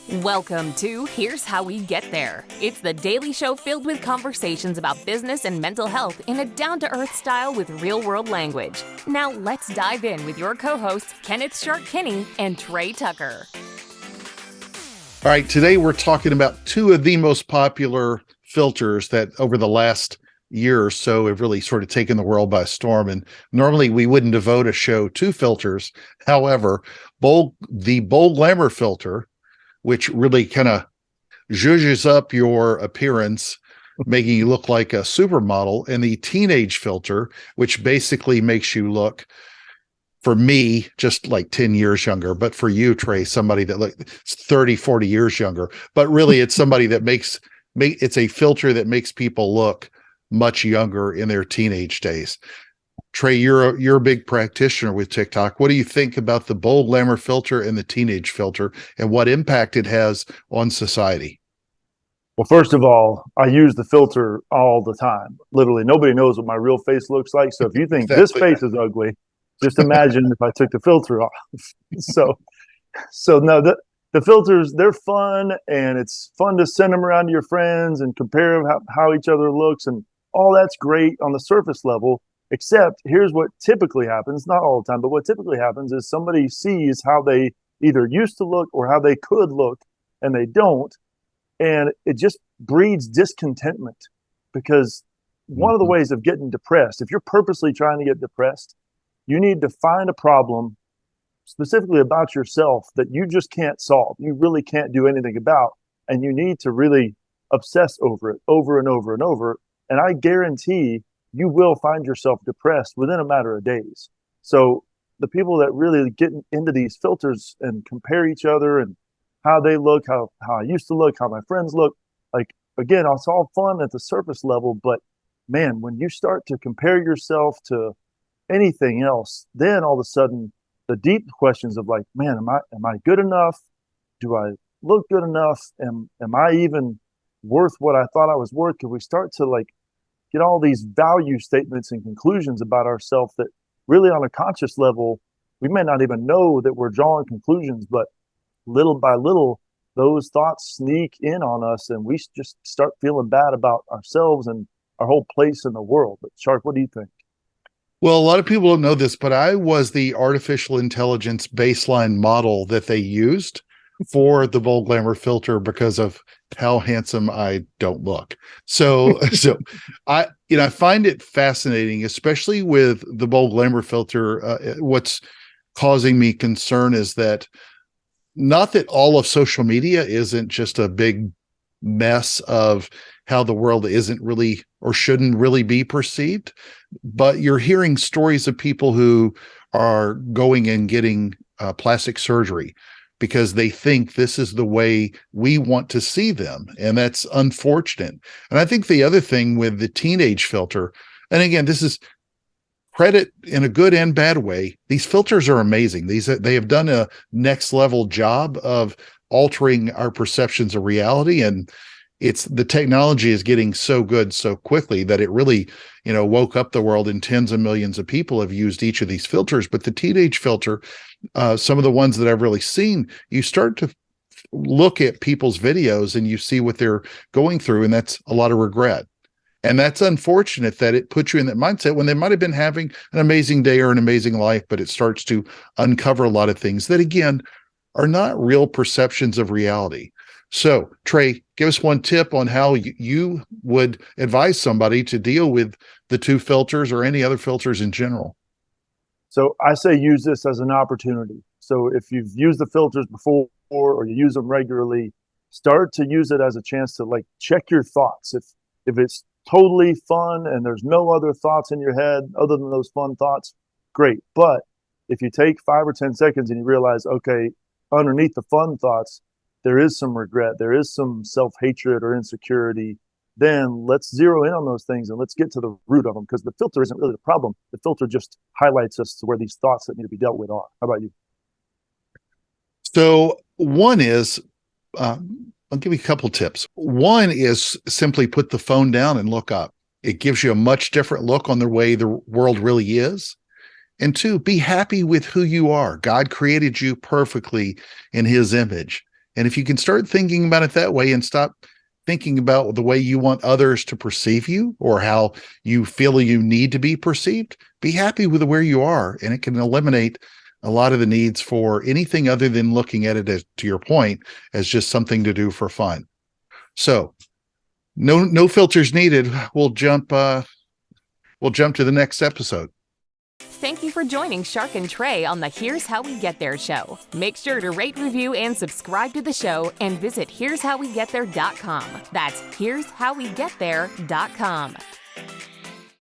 Welcome to Here's How We Get There. It's the daily show filled with conversations about business and mental health in a down-to-earth style with real-world language. Now let's dive in with your co-hosts, Kenneth Shark Kinney and Trey Tucker. All right, today we're talking about two of the most popular filters that over the last year or so have really sort of taken the world by storm. And normally we wouldn't devote a show to filters. However, the Bold Glamour filter, which really kind of zhuzhes up your appearance, making you look like a supermodel, and the Teenage filter, which basically makes you look, for me, just like 10 years younger, but for you, Trey, somebody that looks 30, 40 years younger. But really, it's somebody that it's a filter that makes people look much younger in their teenage days. Trey, you're a big practitioner with TikTok. What do you think about the Bold Glamour filter and the Teenage filter, and what impact it has on society? Well, first of all, I use the filter all the time. Literally, nobody knows what my real face looks like. So if you think this face is ugly, just imagine if I took the filter off. So no, the filters, they're fun, and it's fun to send them around to your friends and compare how each other looks, and all that's great on the surface level. Except here's what typically happens, not all the time, but what typically happens is somebody sees how they either used to look or how they could look, and they don't. And it just breeds discontentment, because one of the ways of getting depressed, if you're purposely trying to get depressed, you need to find a problem specifically about yourself that you just can't solve. You really can't do anything about, and you need to really obsess over it over and over and over. And I guarantee you will find yourself depressed within a matter of days. So the people that really get into these filters and compare each other and how they look, how I used to look, how my friends look, like, again, it's all fun at the surface level, but man, when you start to compare yourself to anything else, then all of a sudden the deep questions of like, man, am I good enough? Do I look good enough? Am I even worth what I thought I was worth? Can we start to like get all these value statements and conclusions about ourselves that really on a conscious level, we may not even know that we're drawing conclusions, but little by little, those thoughts sneak in on us, and we just start feeling bad about ourselves and our whole place in the world. But Shark, what do you think? Well, a lot of people don't know this, but I was the artificial intelligence baseline model that they used for the Bold Glamour filter because of how handsome I don't look. So I find it fascinating, especially with the Bold Glamour filter. What's causing me concern is that not that all of social media isn't just a big mess of how the world isn't really or shouldn't really be perceived, but you're hearing stories of people who are going and getting plastic surgery because they think this is the way we want to see them. And that's unfortunate. And I think the other thing with the Teenage filter, and again, this is credit in a good and bad way, these filters are amazing. They have done a next level job of altering our perceptions of reality. And the technology is getting so good so quickly that it really, woke up the world, and tens of millions of people have used each of these filters. But the Teenage filter, some of the ones that I've really seen, you start to look at people's videos and you see what they're going through, and that's a lot of regret. And that's unfortunate that it puts you in that mindset when they might have been having an amazing day or an amazing life, but it starts to uncover a lot of things that, again, are not real perceptions of reality. So, Trey, give us one tip on how you would advise somebody to deal with the two filters or any other filters in general. So I say use this as an opportunity. So if you've used the filters before or you use them regularly, start to use it as a chance to like check your thoughts. If it's totally fun and there's no other thoughts in your head other than those fun thoughts, great. But if you take 5 or 10 seconds and you realize, okay, underneath the fun thoughts, there is some regret, there is some self-hatred or insecurity, then let's zero in on those things and let's get to the root of them, because the filter isn't really the problem. The filter just highlights us to where these thoughts that need to be dealt with are. How about you? So one is, I'll give you a couple tips. One is simply put the phone down and look up. It gives you a much different look on the way the world really is. And two, be happy with who you are. God created you perfectly in his image. And if you can start thinking about it that way and stop thinking about the way you want others to perceive you or how you feel you need to be perceived, be happy with where you are. And it can eliminate a lot of the needs for anything other than looking at it, as, to your point, as just something to do for fun. So no filters needed. We'll jump to the next episode. Thank you for joining Shark and Trey on the Here's How We Get There show. Make sure to rate, review, and subscribe to the show and visit here'showwegetthere.com. That's here'showwegetthere.com.